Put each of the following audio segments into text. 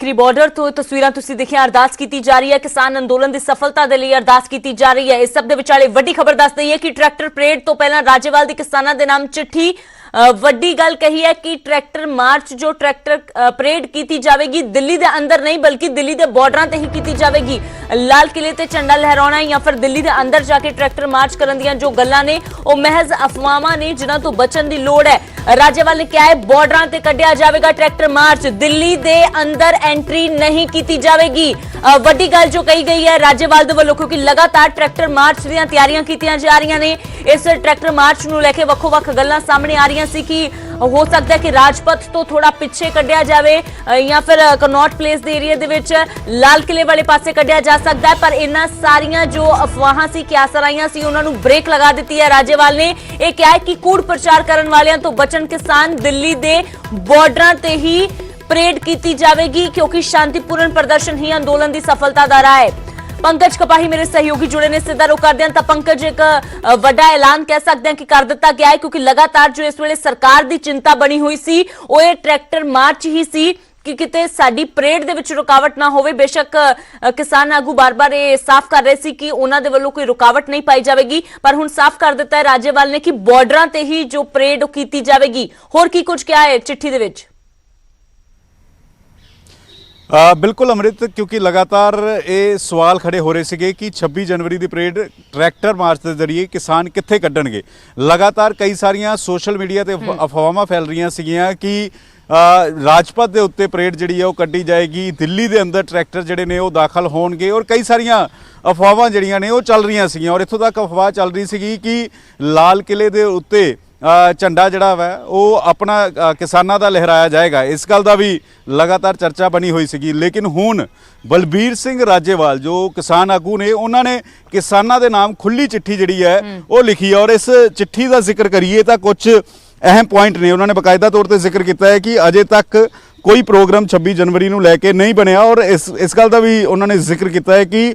टिकरी border तो तस्वीरां तुसीं देखिया अरदास की जा रही है। किसान अंदोलन की सफलता के लिए अरदास की जा रही है। इस सब दे विचाले वड्डी खबर दस दईए कि ट्रैक्टर परेड तो पहला राजेवाल की किसानों के नाम चिट्ठी वड्डी गल कही है कि ट्रैक्टर मार्च जो ट्रैक्टर परेड की जाएगी दिल्ली के अंदर नहीं बल्कि दिल्ली के बॉर्डर से ही की जाएगी। लाल किले ते झंडा लहराना या फिर दिल्ली के अंदर जाके ट्रैक्टर मार्च करन दियां जो गल्लां ने वो महज अफवाहां ने जिन्हां तो बचन की लोड़ है। राजेवाल ने क्या है बॉर्डर से कढ़िया जाएगा ट्रैक्टर मार्च, दिल्ली के अंदर एंट्री नहीं की जाएगी। वड्डी गल जो कही गई है राजेवाल दे वल्लों क्योंकि लगातार ट्रैक्टर मार्च दी तैयारियां कीतियां जा रही ने। इस ट्रैक्टर मार्च नूं लैके वक्खो-वक्ख गल्लां सामने आ रही सी कि हो सकता है कि राजपथ तो थोड़ा पिछे कढ़िया जाए या फिर कनॉट प्लेस दे एरिया दे विच लाल किले वाले पासे कढ़िया जा सकता है, पर इन्हां सारियां जो अफवाहां सी क्यासराइयां सी उन्हां नूं ब्रेक लगा दी है राजेवाल ने। यह क्या है कि कूड़ प्रचार करन वालियां तो बचन किसान दिल्ली दे बॉर्डरां ते ही परेड की जाएगी क्योंकि शांतिपूर्ण प्रदर्शन ही आंदोलन की सफलता दा रहा है। पंकज कपाही मेरे सहयोगी जुड़े ने सीधा रुख करते हैं। पंकज एक वड्डा ऐलान कह सकते हैं कि कर दिता गया है क्योंकि लगातार जो इस वेले सरकार की चिंता बनी हुई सी वो ये ट्रैक्टर मार्च ही सी कि किते साडी परेड दे विच रुकावट ना होवे। बेशक किसान आगू बार बार ये साफ कर रहे सी कि उन्हां दे वल्लों कोई रुकावट नहीं पाई जाएगी, पर हुण साफ कर दिता है राजेवाल ने कि बॉर्डरां ते ही जो परेड की जाएगी। होर की कुछ क्या है चिट्ठी दे विच? बिल्कुल अमृत, क्योंकि लगातार ये सवाल खड़े हो रहे थे कि 26 जनवरी की परेड ट्रैक्टर मार्च के जरिए किसान कित्थे कड्ढणगे। लगातार कई सारिया सोशल मीडिया ते अफवाहां फैल रही सीगियां कि राजपथ के उत्ते परेड जिहड़ी है वो कड्ढी जाएगी, दिल्ली के अंदर ट्रैक्टर जिहड़े ने वो दाखिल होणगे और कई सारिया अफवाहां जिहड़ियां ने वो चल रही सीगियां। और इत्थों तक अफवाह चल रही सी कि लाल किले के उत्ते झंडा जड़ा वै वो अपना किसानों का लहराया जाएगा। इस गल का भी लगातार चर्चा बनी हुई सी। लेकिन हुण बलबीर सिंह राजेवाल जो किसान आगू ने उन्होंने किसानों के नाम खुली चिट्ठी जिहड़ी है वो लिखी है। और इस चिट्ठी का जिक्र करिए तो कुछ अहम पॉइंट ने उन्होंने बकायदा तौर पर जिक्र किया है कि अजे तक कोई प्रोग्राम 26 जनवरी को लैके नहीं बनया। और इस गल का भी उन्होंने जिक्र किया है कि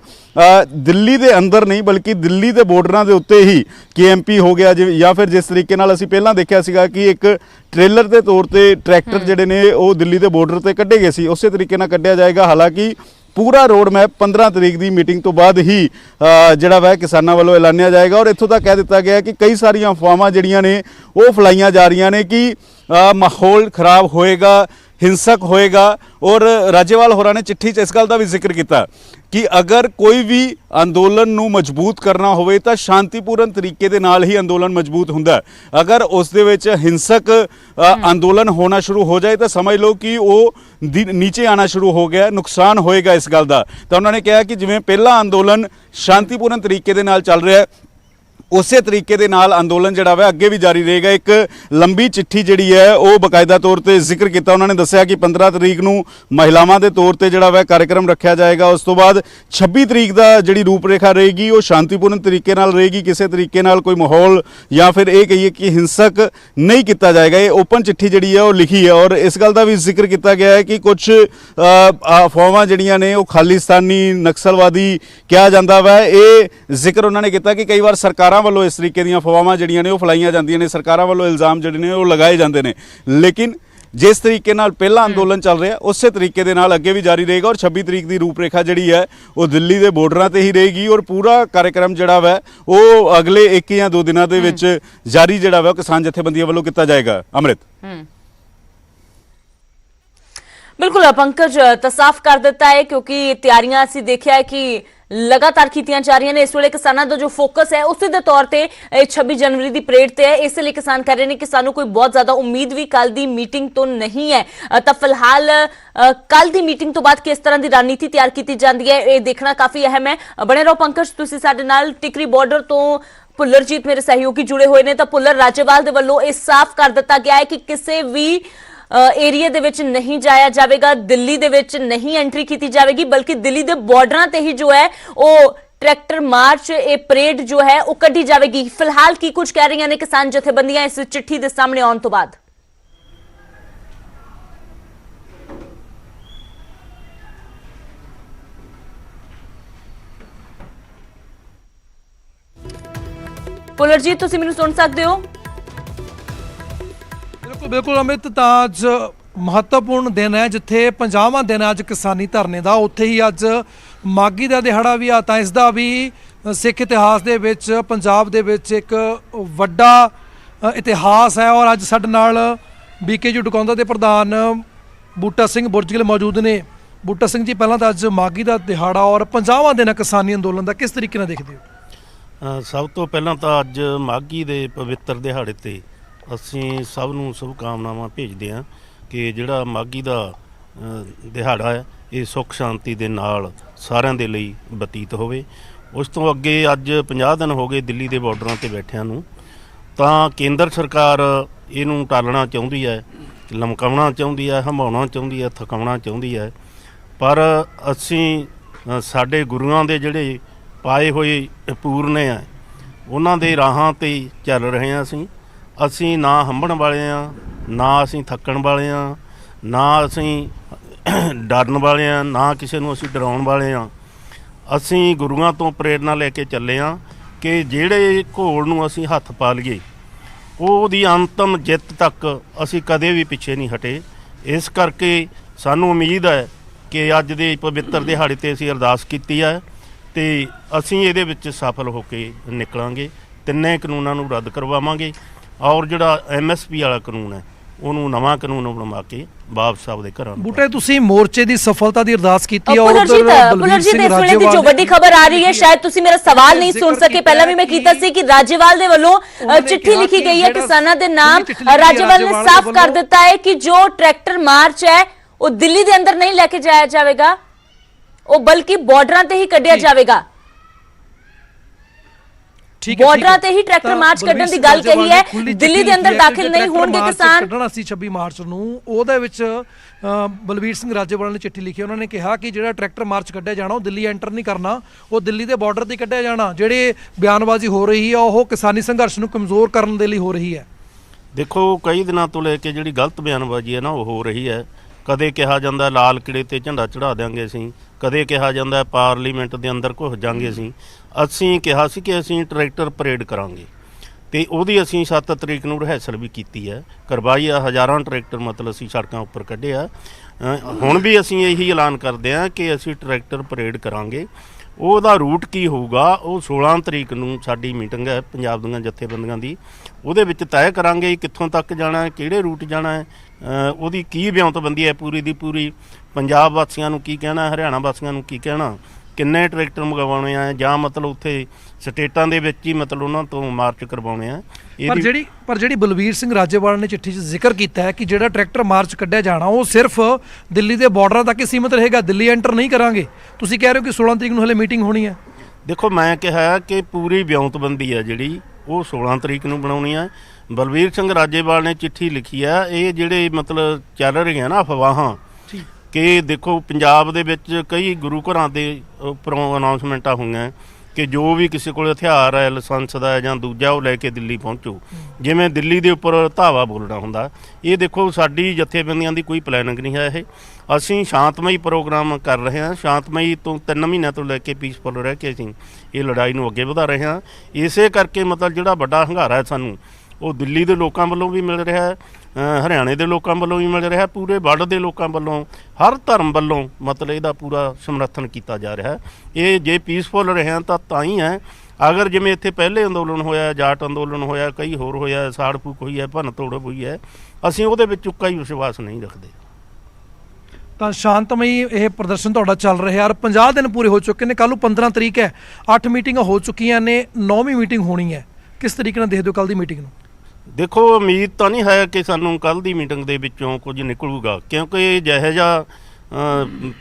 दिल्ली के अंदर नहीं बल्कि दिल्ली के बॉर्डर के उत्ते ही KMP हो गया या फिर जिस तरीके नाल असीं पहलां देखिया सीगा कि एक ट्रेलर के तौर पर ट्रैक्टर जिहड़े ने वो दिल्ली के बॉर्डर पर कढ़े गए सी, उस तरीके नाल कढ़िया जाएगा। हालांकि पूरा रोड मैप 15 तारीख की मीटिंग तो बाद ही जिहड़ा वह किसानों वालों ऐलानिया जाएगा। और इत्थों तक कह दिता गया कि कई सारिया अफवाहां जिहड़ियां ने वो फैलाईयां जा रही ने कि माहौल खराब होएगा, हिंसक होएगा। और राजेवाल होरां ने चिट्ठी इस गल का भी जिक्र किया कि अगर कोई भी अंदोलन नूं मजबूत करना होवे तो शांतिपूर्ण तरीके दे नाल ही अंदोलन मजबूत हुंदा। अगर उस दे विच हिंसक अंदोलन होना शुरू हो जाए तो समझ लो कि वो नीचे आना शुरू हो गया, नुकसान होएगा इस गल का। तो उन्होंने कहा कि जिवें पहला अंदोलन शांतिपूर्ण तरीके दे नाल चल रहा है उस तरीके दे नाल अंदोलन जिहड़ा है अगे भी जारी रहेगा। एक लंबी चिट्ठी जिहड़ी है वो बकायदा तौर पर जिक्र किया। उन्होंने दस्सिया कि 15 तारीख नूं महिलावां दे तौर पर जिहड़ा है कार्यक्रम रखा जाएगा। उस तो बाद 26 तारीख का जिहड़ी रूपरेखा रहेगी वो शांतिपूर्ण तरीके नाल रहेगी, किसी तरीके नाल कोई माहौल या फिर ये कहिए कि हिंसक नहीं किया जाएगा। ये ओपन चिट्ठी जिहड़ी है वो लिखी है। और इस गल का भी जिक्र किया गया है कि कुछ अफवाहां जिहड़ियां ने वो खालिस्तानी नक्सलवादी कहा जाता वै। ये जिक्र उन्होंने किया कि कई बार सरकार वालों इस तरीके दी अफवाहां जिहड़ियां ने वो फैलाईयां जांदियां ने, सरकारां वालों इल्जाम जिहड़े ने वो लगाए जाते हैं। लेकिन जिस तरीके नाल पहला अंदोलन चल रहा है उस तरीके दे नाल अगे भी जारी रहेगा। और 26 तारीख की रूपरेखा जिहड़ी है वो दिल्ली के बॉर्डर से ही रहेगी। और पूरा कार्यक्रम जिहड़ा वै वो अगले 1 या 2 दिनों के विच जारी जिहड़ा वै किसान जथेबंदियों वालों किया जाएगा। अमृत बिल्कुल पंकज तो साफ कर दिता है क्योंकि तैयारियां असीं देखिया है कि लगातार कीतियां जा रही ने। इस वेले किसानों का जो फोकस है उसी के तौर पर 26 जनवरी की परेड से है। इसलिए किसान कह रहे हैं कि सानू कोई बहुत ज्यादा उम्मीद भी कल की मीटिंग तो नहीं है। तो फिलहाल कल की मीटिंग तो बाद किस तरह की रणनीति तैयार की जाती है ये देखना काफी अहम है। बने रहो पंकज, तुसीं साडे नाल टिकरी बॉर्डर तो भुल्लरजीत मेरे सहयोगी जुड़े हुए हैं। तो भुल्लर राजेवाल दे वल्लों यह साफ कर दिता गया है कि किसी भी एरिया दे विच नहीं जाया जाएगा, दिल्ली दे विच नहीं एंट्री की जाएगी बल्कि दिल्ली के बॉर्डर से ही जो है वो ट्रैक्टर मार्च ए परेड जो है वो कढ़ी जाएगी। फिलहाल की कुछ कह रही ने किसान जथेबंदियां इस चिट्ठी के सामने आने तो बाद? पुलरजीत तुसीं मैनूं सुन सकदे हो? बिल्कुल अमित, ताज ਮਹੱਤਵਪੂਰਨ ਦਿਨ ਹੈ, ਜਿੱਥੇ 50ਵਾਂ ਦਿਨ ਹੈ ਅੱਜ ਕਿਸਾਨੀ ਧਰਨੇ ਦਾ, ਉੱਥੇ ਹੀ ਅੱਜ ਮਾਘੀ ਦਾ ਦਿਹਾੜਾ ਵੀ ਆ। ਤਾਂ ਇਸ ਦਾ ਵੀ ਸਿੱਖ ਇਤਿਹਾਸ ਦੇ ਵਿੱਚ ਪੰਜਾਬ ਦੇ ਵਿੱਚ ਇੱਕ ਵੱਡਾ ਇਤਿਹਾਸ ਹੈ। ਔਰ ਅੱਜ ਸਾਡੇ ਨਾਲ BKU ਡਕੌਂਦਾ ਦੇ ਪ੍ਰਧਾਨ ਬੂਟਾ ਸਿੰਘ ਬੁਰਜਗਿੱਲ ਮੌਜੂਦ ਨੇ। ਬੂਟਾ ਸਿੰਘ ਜੀ, ਪਹਿਲਾਂ ਤਾਂ ਅੱਜ ਮਾਘੀ ਦਾ ਦਿਹਾੜਾ ਔਰ 50ਵਾਂ ਦਿਨ ਹੈ ਕਿਸਾਨੀ ਅੰਦੋਲਨ ਦਾ, ਕਿਸ ਤਰੀਕੇ ਨਾਲ ਦੇਖਦੇ ਹੋ? ਸਭ ਤੋਂ ਪਹਿਲਾਂ ਤਾਂ ਅੱਜ ਮਾਘੀ ਦੇ ਪਵਿੱਤਰ ਦਿਹਾੜੇ ਤੇ ਅਸੀਂ ਸਭ ਨੂੰ ਸ਼ੁਭਕਾਮਨਾਵਾਂ ਭੇਜਦੇ ਹਾਂ ਕਿ ਜਿਹੜਾ ਮਾਘੀ ਦਾ ਦਿਹਾੜਾ ਹੈ ਇਹ ਸੁੱਖ ਸ਼ਾਂਤੀ ਦੇ ਨਾਲ ਸਾਰਿਆਂ ਦੇ ਲਈ ਬਤੀਤ ਹੋਵੇ। ਉਸ ਤੋਂ ਅੱਗੇ ਅੱਜ 50 ਦਿਨ ਹੋ ਗਏ ਦਿੱਲੀ ਦੇ ਬਾਰਡਰਾਂ ਤੇ ਬੈਠਿਆਂ ਨੂੰ, ਤਾਂ ਕੇਂਦਰ ਸਰਕਾਰ ਇਹਨੂੰ ਟਾਲਣਾ ਚਾਹੁੰਦੀ ਹੈ, ਲਮਕਾਉਣਾ ਚਾਹੁੰਦੀ ਹੈ, ਹਮਾਉਣਾ ਚਾਹੁੰਦੀ ਹੈ, ਥਕਾਉਣਾ ਚਾਹੁੰਦੀ ਹੈ। ਪਰ ਅਸੀਂ ਸਾਡੇ ਗੁਰੂਆਂ ਦੇ ਜਿਹੜੇ ਪਾਏ ਹੋਏ ਪੂਰਨੇ ਆ ਉਹਨਾਂ ਦੇ ਰਾਹਾਂ 'ਤੇ ਚੱਲ ਰਹੇ ਹਾਂ। ਅਸੀਂ ਨਾ ਹੰਭਣ ਵਾਲੇ ਹਾਂ, ਨਾ ਅਸੀਂ ਥੱਕਣ ਵਾਲੇ ਹਾਂ, ਨਾ ਅਸੀਂ ਡਰਨ ਵਾਲੇ ਹਾਂ, ਨਾ ਕਿਸੇ ਨੂੰ ਅਸੀਂ ਡਰਾਉਣ ਵਾਲੇ ਹਾਂ। ਅਸੀਂ ਗੁਰੂਆਂ ਤੋਂ ਪ੍ਰੇਰਨਾ ਲੈ ਕੇ ਚੱਲੇ ਹਾਂ ਕਿ ਜਿਹੜੇ ਘੋਲ ਨੂੰ ਅਸੀਂ ਹੱਥ ਪਾ ਲਈਏ ਉਹਦੀ ਅੰਤਮ ਜਿੱਤ ਤੱਕ ਅਸੀਂ ਕਦੇ ਵੀ ਪਿੱਛੇ ਨਹੀਂ ਹਟੇ। ਇਸ ਕਰਕੇ ਸਾਨੂੰ ਉਮੀਦ ਹੈ ਕਿ ਅੱਜ ਦੇ ਪਵਿੱਤਰ ਦਿਹਾੜੇ 'ਤੇ ਅਸੀਂ ਅਰਦਾਸ ਕੀਤੀ ਹੈ ਤੇ ਅਸੀਂ ਇਹਦੇ ਵਿੱਚ ਸਫਲ ਹੋ ਕੇ ਨਿਕਲਾਂਗੇ। ਤਿੰਨੇ ਕਾਨੂੰਨਾਂ ਨੂੰ ਰੱਦ ਕਰਵਾਵਾਂਗੇ ਔਰ ਜਿਹੜਾ MSP ਵਾਲਾ ਕਾਨੂੰਨ ਹੈ ਉਹਨੂੰ ਨਵਾਂ ਕਾਨੂੰਨ ਬਣਾ ਕੇ ਵਾਪਸ ਆਪਦੇ ਘਰਾਂ ਨੂੰ। ਬੂਟੇ, ਤੁਸੀਂ ਮੋਰਚੇ ਦੀ ਸਫਲਤਾ ਦੀ ਅਰਦਾਸ ਕੀਤੀ ਹੈ। ਪੁਲਰਜੀਤ, ਇਸ ਵੇਲੇ ਦੀ ਜੋ ਵੱਡੀ ਖਬਰ ਆ ਰਹੀ ਹੈ, ਸ਼ਾਇਦ ਤੁਸੀਂ ਮੇਰਾ ਸਵਾਲ ਨਹੀਂ ਸੁਣ ਸਕੇ, ਪਹਿਲਾਂ ਵੀ ਮੈਂ ਕੀਤਾ ਸੀ ਕਿ ਰਾਜੇਵਾਲ ਦੇ ਵੱਲੋਂ ਚਿੱਠੀ ਲਿਖੀ ਗਈ ਹੈ ਕਿਸਾਨਾਂ ਦੇ ਨਾਮ। ਰਾਜੇਵਾਲ ਨੇ ਸਾਫ਼ ਕਰ ਦਿੱਤਾ ਹੈ ਕਿ ਜੋ ਟਰੈਕਟਰ ਮਾਰਚ ਹੈ ਉਹ ਦਿੱਲੀ ਦੇ ਅੰਦਰ ਨਹੀਂ ਲੈ ਕੇ ਜਾਇਆ ਜਾਵੇਗਾ, ਉਹ ਬਲਕਿ ਬਾਰਡਰਾਂ ਤੇ ਹੀ ਕੱਢਿਆ ਜਾਵੇਗਾ। ਬਾਰਡਰਾਂ ਤੇ ਹੀ ਟਰੈਕਟਰ ਮਾਰਚ ਕੱਢਣ ਦੀ ਗੱਲ ਕਹੀ ਹੈ, ਦਿੱਲੀ ਦੇ ਅੰਦਰ ਦਾਖਲ ਨਹੀਂ ਹੋਣਗੇ ਕਿਸਾਨ। ਕੱਢਣਾ ਸੀ 26 ਮਾਰਚ ਨੂੰ, ਉਹਦੇ ਵਿੱਚ ਬਲਵੀਰ ਸਿੰਘ ਰਾਜੇਵਾਲ ਨੇ ਚਿੱਠੀ ਲਿਖੀ। ਉਹਨਾਂ ਨੇ ਕਿਹਾ ਕਿ ਜਿਹੜਾ ਟਰੈਕਟਰ ਮਾਰਚ ਕੱਢਿਆ ਜਾਣਾ ਉਹ ਦਿੱਲੀ ਐਂਟਰ ਨਹੀਂ ਕਰਨਾ, ਉਹ ਦਿੱਲੀ ਦੇ ਬਾਰਡਰ ਤੇ ਕੱਢਿਆ ਜਾਣਾ। ਜਿਹੜੇ ਬਿਆਨਬਾਜ਼ੀ ਹੋ ਰਹੀ ਹੈ ਉਹ ਕਿਸਾਨੀ ਸੰਘਰਸ਼ ਨੂੰ ਕਮਜ਼ੋਰ ਕਰਨ ਦੇ ਲਈ ਹੋ ਰਹੀ ਹੈ। ਦੇਖੋ, ਕਈ ਦਿਨਾਂ ਤੋਂ ਲੈ ਕੇ ਜਿਹੜੀ ਗਲਤ ਬਿਆਨਬਾਜ਼ੀ ਹੈ ਨਾ ਉਹ ਹੋ ਰਹੀ ਹੈ। ਕਦੇ ਕਿਹਾ ਜਾਂਦਾ ਲਾਲ ਕਿਲੇ ਤੇ ਝੰਡਾ ਚੜਾ ਦਿਆਂਗੇ ਅਸੀਂ, ਕਦੇ ਕਿਹਾ ਜਾਂਦਾ ਪਾਰਲੀਮੈਂਟ ਦੇ ਅੰਦਰ ਘੁਸ ਜਾਾਂਗੇ ਅਸੀਂ ਕਿਹਾ ਸੀ ਕਿ ਅਸੀਂ ਟਰੈਕਟਰ ਪਰੇਡ ਕਰਾਂਗੇ ਤੇ ਉਹਦੀ ਅਸੀਂ 7 ਤਰੀਕ ਨੂੰ ਰਿਹਰਸਲ ਵੀ ਕੀਤੀ ਹੈ, ਕਰਵਾਈ ਆ। ਹਜ਼ਾਰਾਂ ਟਰੈਕਟਰ ਮਤਲਬ ਅਸੀਂ ਸੜਕਾਂ ਉੱਪਰ ਕੱਢੇ ਆ। ਹੁਣ ਵੀ ਅਸੀਂ ਇਹੀ ਐਲਾਨ ਕਰਦੇ ਹਾਂ ਕਿ ਅਸੀਂ ਟਰੈਕਟਰ ਪਰੇਡ ਕਰਾਂਗੇ। ਉਹਦਾ ਰੂਟ ਕੀ ਹੋਊਗਾ ਉਹ 16 ਤਰੀਕ ਨੂੰ ਸਾਡੀ ਮੀਟਿੰਗ ਹੈ ਪੰਜਾਬ ਦੀਆਂ ਜਥੇਬੰਦੀਆਂ ਦੀ, ਉਹਦੇ ਵਿੱਚ ਤੈਅ ਕਰਾਂਗੇ ਕਿੱਥੋਂ ਤੱਕ ਜਾਣਾ ਹੈ, ਕਿਹੜੇ ਰੂਟ ਜਾਣਾ ਹੈ, ਉਹਦੀ ਕੀ ਵਿਉਂਤਬੰਦੀ ਹੈ ਪੂਰੀ ਦੀ ਪੂਰੀ, ਪੰਜਾਬ ਵਾਸੀਆਂ ਨੂੰ ਕੀ ਕਹਿਣਾ, ਹਰਿਆਣਾ ਵਾਸੀਆਂ ਨੂੰ ਕੀ ਕਹਿਣਾ, ਕਿੰਨੇ ਟਰੈਕਟਰ ਮੰਗਵਾਉਣੇ ਆ ਜਾਂ ਮਤਲਬ ਉੱਥੇ ਸਟੇਟਾਂ ਦੇ ਵਿੱਚ ਹੀ ਮਤਲਬ ਉਹਨਾਂ ਤੋਂ ਮਾਰਚ ਕਰਵਾਉਣੇ ਆ। ਪਰ ਜਿਹੜੀ ਬਲਵੀਰ ਸਿੰਘ ਰਾਜੇਵਾਲ ਨੇ ਚਿੱਠੀ 'ਚ ਜ਼ਿਕਰ ਕੀਤਾ ਹੈ ਕਿ ਜਿਹੜਾ ਟਰੈਕਟਰ ਮਾਰਚ ਕੱਢਿਆ ਜਾਣਾ ਉਹ ਸਿਰਫ ਦਿੱਲੀ ਦੇ ਬਾਰਡਰਾਂ ਤੱਕ ਹੀ ਸੀਮਿਤ ਰਹੇਗਾ, ਦਿੱਲੀ ਐਂਟਰ ਨਹੀਂ ਕਰਾਂਗੇ। ਤੁਸੀਂ ਕਹਿ ਰਹੇ ਹੋ ਕਿ 16 ਤਰੀਕ ਨੂੰ ਹਲੇ ਮੀਟਿੰਗ ਹੋਣੀ ਹੈ। ਦੇਖੋ, ਮੈਂ ਕਿਹਾ ਕਿ ਪੂਰੀ ਵਿਉਂਤਬੰਦੀ ਹੈ ਜਿਹੜੀ ਉਹ 16 ਤਰੀਕ ਨੂੰ ਬਣਾਉਣੀ ਹੈ। ਬਲਵੀਰ ਸਿੰਘ ਰਾਜੇਵਾਲ ਨੇ ਚਿੱਠੀ ਲਿਖੀ ਆ। ਇਹ ਜਿਹੜੇ ਮਤਲਬ ਚੱਲ ਰਹੀਆਂ ਨਾ ਅਫਵਾਹਾਂ ਕਿ ਦੇਖੋ ਪੰਜਾਬ ਦੇ ਵਿੱਚ ਕਈ ਗੁਰੂ ਘਰਾਂ ਦੇ ਉੱਪਰੋਂ ਅਨਾਉਂਸਮੈਂਟਾਂ ਹੋਈਆਂ ਕਿ ਜੋ ਵੀ ਕਿਸੇ ਕੋਲ ਹਥਿਆਰ ਹੈ, ਲਾਇਸੈਂਸ ਦਾ ਜਾਂ ਦੂਜਾ, ਉਹ ਲੈ ਕੇ ਦਿੱਲੀ ਪਹੁੰਚੋ, ਜਿਵੇਂ ਦਿੱਲੀ ਦੇ ਉੱਪਰ ਧਾਵਾ ਬੋਲਣਾ ਹੁੰਦਾ। ਇਹ ਦੇਖੋ, ਸਾਡੀ ਜਥੇਬੰਦੀਆਂ ਦੀ ਕੋਈ ਪਲੈਨਿੰਗ ਨਹੀਂ ਹੈ। ਇਹ ਅਸੀਂ ਸ਼ਾਂਤਮਈ ਪ੍ਰੋਗਰਾਮ ਕਰ ਰਹੇ ਹਾਂ। ਸ਼ਾਂਤਮਈ ਤੋਂ 3 ਮਹੀਨਿਆਂ ਤੋਂ ਲੈ ਕੇ ਪੀਸਫੁਲ ਰਹਿ ਕੇ ਅਸੀਂ ਇਹ ਲੜਾਈ ਨੂੰ ਅੱਗੇ ਵਧਾ ਰਹੇ ਹਾਂ। ਇਸੇ ਕਰਕੇ ਮਤਲਬ ਜਿਹੜਾ ਵੱਡਾ ਹੰਗਾਰਾ ਹੈ ਸਾਨੂੰ ਉਹ ਦਿੱਲੀ ਦੇ ਲੋਕਾਂ ਵੱਲੋਂ ਵੀ ਮਿਲ ਰਿਹਾ ਹੈ, ਹਰਿਆਣੇ ਦੇ ਲੋਕਾਂ ਵੱਲੋਂ ਵੀ ਮਿਲ ਰਿਹਾ, ਪੂਰੇ ਵਰਲਡ ਦੇ ਲੋਕਾਂ ਵੱਲੋਂ, ਹਰ ਧਰਮ ਵੱਲੋਂ ਮਤਲਬ ਇਹਦਾ ਪੂਰਾ ਸਮਰਥਨ ਕੀਤਾ ਜਾ ਰਿਹਾ। ਇਹ ਜੇ ਪੀਸਫੁਲ ਰਿਹਾ ਤਾਂ ਹੀ ਹੈ। ਅਗਰ ਜਿਵੇਂ ਇੱਥੇ ਪਹਿਲੇ ਅੰਦੋਲਨ ਹੋਇਆ, ਜਾਟ ਅੰਦੋਲਨ ਹੋਇਆ, ਕਈ ਹੋਰ ਹੋਇਆ, ਸਾੜ ਫੂਕ ਹੋਈ ਹੈ, ਭੰਨ ਤੋੜ ਹੋਈ ਹੈ, ਅਸੀਂ ਉਹਦੇ ਵਿੱਚ ਉੱਕਾ ਹੀ ਵਿਸ਼ਵਾਸ ਨਹੀਂ ਰੱਖਦੇ। ਤਾਂ ਸ਼ਾਂਤਮਈ ਇਹ ਪ੍ਰਦਰਸ਼ਨ ਤੁਹਾਡਾ ਚੱਲ ਰਿਹਾ ਔਰ 50 ਦਿਨ ਪੂਰੇ ਹੋ ਚੁੱਕੇ ਨੇ। ਕੱਲ੍ਹ ਨੂੰ 15 ਤਰੀਕ ਹੈ, 8 ਮੀਟਿੰਗਾਂ ਹੋ ਚੁੱਕੀਆਂ ਨੇ, 9ਵੀਂ ਮੀਟਿੰਗ ਹੋਣੀ ਹੈ। ਕਿਸ ਤਰੀਕੇ ਨਾਲ ਦੇਖਦੇ ਹੋ ਕੱਲ੍ਹ ਦੀ ਮੀਟਿੰਗ ਨੂੰ? ਦੇਖੋ, ਉਮੀਦ ਤਾਂ ਨਹੀਂ ਹੈ ਕਿ ਸਾਨੂੰ ਕੱਲ੍ਹ ਦੀ ਮੀਟਿੰਗ ਦੇ ਵਿੱਚੋਂ ਕੁਝ ਨਿਕਲੂਗਾ, ਕਿਉਂਕਿ ਜਿਹੋ ਜਿਹਾ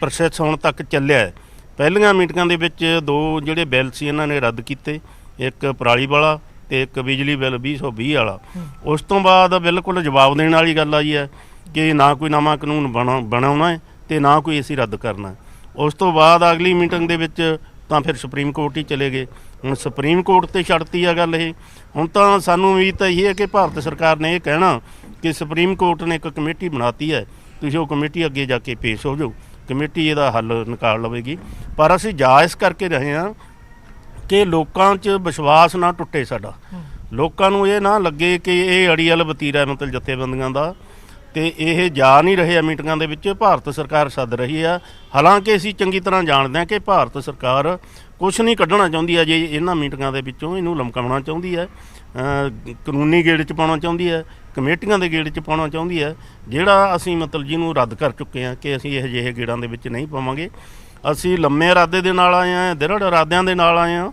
ਪ੍ਰੋਸੈਸ ਹੁਣ ਤੱਕ ਚੱਲਿਆ ਹੈ। ਪਹਿਲੀਆਂ ਮੀਟਿੰਗਾਂ ਦੇ ਵਿੱਚ 2 ਜਿਹੜੇ ਬਿੱਲ ਸੀ ਇਹਨਾਂ ਨੇ ਰੱਦ ਕੀਤੇ, ਇੱਕ ਪਰਾਲੀ ਵਾਲਾ ਤੇ ਇੱਕ ਬਿਜਲੀ ਬਿੱਲ 2020 ਵਾਲਾ। ਉਸ ਤੋਂ ਬਾਅਦ ਬਿਲਕੁਲ ਜਵਾਬ ਦੇਣ ਵਾਲੀ ਗੱਲ ਆਈ ਹੈ ਕਿ ਨਾ ਕੋਈ ਨਵਾਂ ਕਾਨੂੰਨ ਬਣਾਉਣਾ ਹੈ ਤੇ ਨਾ ਕੋਈ ਅਸੀਂ ਰੱਦ ਕਰਨਾ। ਉਸ ਤੋਂ ਬਾਅਦ ਅਗਲੀ ਮੀਟਿੰਗ ਦੇ ਵਿੱਚ ਤਾਂ ਫਿਰ ਸੁਪਰੀਮ ਕੋਰਟ ਹੀ ਚਲੇ ਗਏ। ਹੁਣ ਸੁਪਰੀਮ ਕੋਰਟ 'ਤੇ ਛੱਡਤੀ ਆ ਗੱਲ ਇਹ। ਹੁਣ ਤਾਂ ਸਾਨੂੰ ਉਮੀਦ ਤਾਂ ਇਹ ਹੈ ਕਿ ਭਾਰਤ ਸਰਕਾਰ ਨੇ ਇਹ ਕਹਿਣਾ ਕਿ ਸੁਪਰੀਮ ਕੋਰਟ ਨੇ ਇੱਕ ਕਮੇਟੀ ਬਣਾਤੀ ਹੈ, ਤੁਸੀਂ ਉਹ ਕਮੇਟੀ ਅੱਗੇ ਜਾ ਕੇ ਪੇਸ਼ ਹੋ ਜਾਓ, ਕਮੇਟੀ ਇਹਦਾ ਹੱਲ ਨਿਕਾਲ ਲਵੇਗੀ। ਪਰ ਅਸੀਂ ਜਾ ਇਸ ਕਰਕੇ ਰਹੇ ਹਾਂ ਕਿ ਲੋਕਾਂ 'ਚ ਵਿਸ਼ਵਾਸ ਨਾ ਟੁੱਟੇ ਸਾਡਾ, ਲੋਕਾਂ ਨੂੰ ਇਹ ਨਾ ਲੱਗੇ ਕਿ ਇਹ ਅੜੀਅਲ ਵਤੀਰਾ ਮਤਲਬ ਜਥੇਬੰਦੀਆਂ ਦਾ। ਤੇ ਇਹ ਜਾ ਨਹੀਂ ਰਹੇ ਆ ਮੀਟਿੰਗਾਂ ਦੇ ਵਿੱਚ। ਭਾਰਤ ਸਰਕਾਰ ਸੱਦ ਰਹੀ ਆ, ਹਾਲਾਂਕਿ ਅਸੀਂ ਚੰਗੀ ਤਰ੍ਹਾਂ ਜਾਣਦੇ ਹਾਂ ਕਿ ਭਾਰਤ ਸਰਕਾਰ ਕੁਛ ਨਹੀਂ ਕੱਢਣਾ ਚਾਹੁੰਦੀ ਹੈ ਜੀ ਇਹਨਾਂ ਮੀਟਿੰਗਾਂ ਦੇ ਵਿੱਚੋਂ, ਇਹਨੂੰ ਲਮਕਾਉਣਾ ਚਾਹੁੰਦੀ ਹੈ, ਕਾਨੂੰਨੀ ਗੇੜ 'ਚ ਪਾਉਣਾ ਚਾਹੁੰਦੀ ਹੈ, ਕਮੇਟੀਆਂ ਦੇ ਗੇੜ 'ਚ ਪਾਉਣਾ ਚਾਹੁੰਦੀ ਹੈ, ਜਿਹੜਾ ਅਸੀਂ ਮਤਲਬ ਜਿਹਨੂੰ ਰੱਦ ਕਰ ਚੁੱਕੇ ਹਾਂ ਕਿ ਅਸੀਂ ਇਹ ਜਿਹੇ ਗੇੜਾਂ ਦੇ ਵਿੱਚ ਨਹੀਂ ਪਾਵਾਂਗੇ। ਅਸੀਂ ਲੰਮੇ ਇਰਾਦੇ ਦੇ ਨਾਲ ਆਏ ਹਾਂ, ਦ੍ਰਿੜ ਇਰਾਦਿਆਂ ਦੇ ਨਾਲ ਆਏ ਹਾਂ,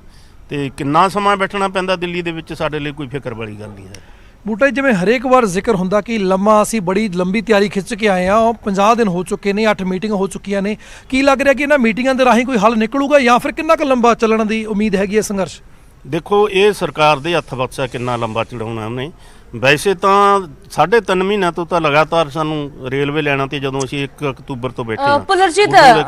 ਤੇ ਕਿੰਨਾ ਸਮਾਂ ਬੈਠਣਾ ਪੈਂਦਾ ਦਿੱਲੀ ਦੇ ਵਿੱਚ ਸਾਡੇ ਲਈ ਕੋਈ ਫਿਕਰ ਵਾਲੀ ਗੱਲ ਨਹੀਂ ਹੈ। ਬੂਟਾ ਜੀ, ਜਿਵੇਂ ਹਰੇਕ ਵਾਰ ਜ਼ਿਕਰ ਹੁੰਦਾ ਕਿ ਲੰਮਾ ਅਸੀਂ ਬੜੀ ਲੰਬੀ ਤਿਆਰੀ ਖਿੱਚ ਕੇ ਆਏ ਹਾਂ, 50 ਦਿਨ ਹੋ ਚੁੱਕੇ ਨੇ, 8 ਮੀਟਿੰਗ ਹੋ ਚੁੱਕੀਆਂ ਨੇ, ਕੀ ਲੱਗ ਰਿਹਾ ਕਿ ਇਹਨਾਂ ਮੀਟਿੰਗਾਂ ਦੇ ਰਾਹੀਂ ਕੋਈ ਹੱਲ ਨਿਕਲੂਗਾ ਜਾਂ ਫਿਰ ਕਿੰਨਾ ਕੁ ਲੰਬਾ ਚੱਲਣ ਦੀ ਉਮੀਦ ਹੈਗੀ ਹੈ ਸੰਘਰਸ਼? ਦੇਖੋ, ਇਹ ਸਰਕਾਰ ਦੇ ਹੱਥ ਵੱਸ ਹੈ ਕਿੰਨਾ ਲੰਬਾ ਚੜਾਉਣਾ ਉਹਨੇ। ਵੈਸੇ ਤਾਂ 3.5 ਮਹੀਨਿਆਂ ਤੋਂ ਤਾਂ ਲਗਾਤਾਰ ਸਾਨੂੰ ਰੇਲਵੇ ਲਾਈਨਾਂ ਤੇ, ਜਦੋਂ ਅਸੀਂ 1 ਅਕਤੂਬਰ ਤੋਂ ਬੈਠੇ ਹਾਂ, ਪੁਲਰਜੀਤ, ਉਦੋਂ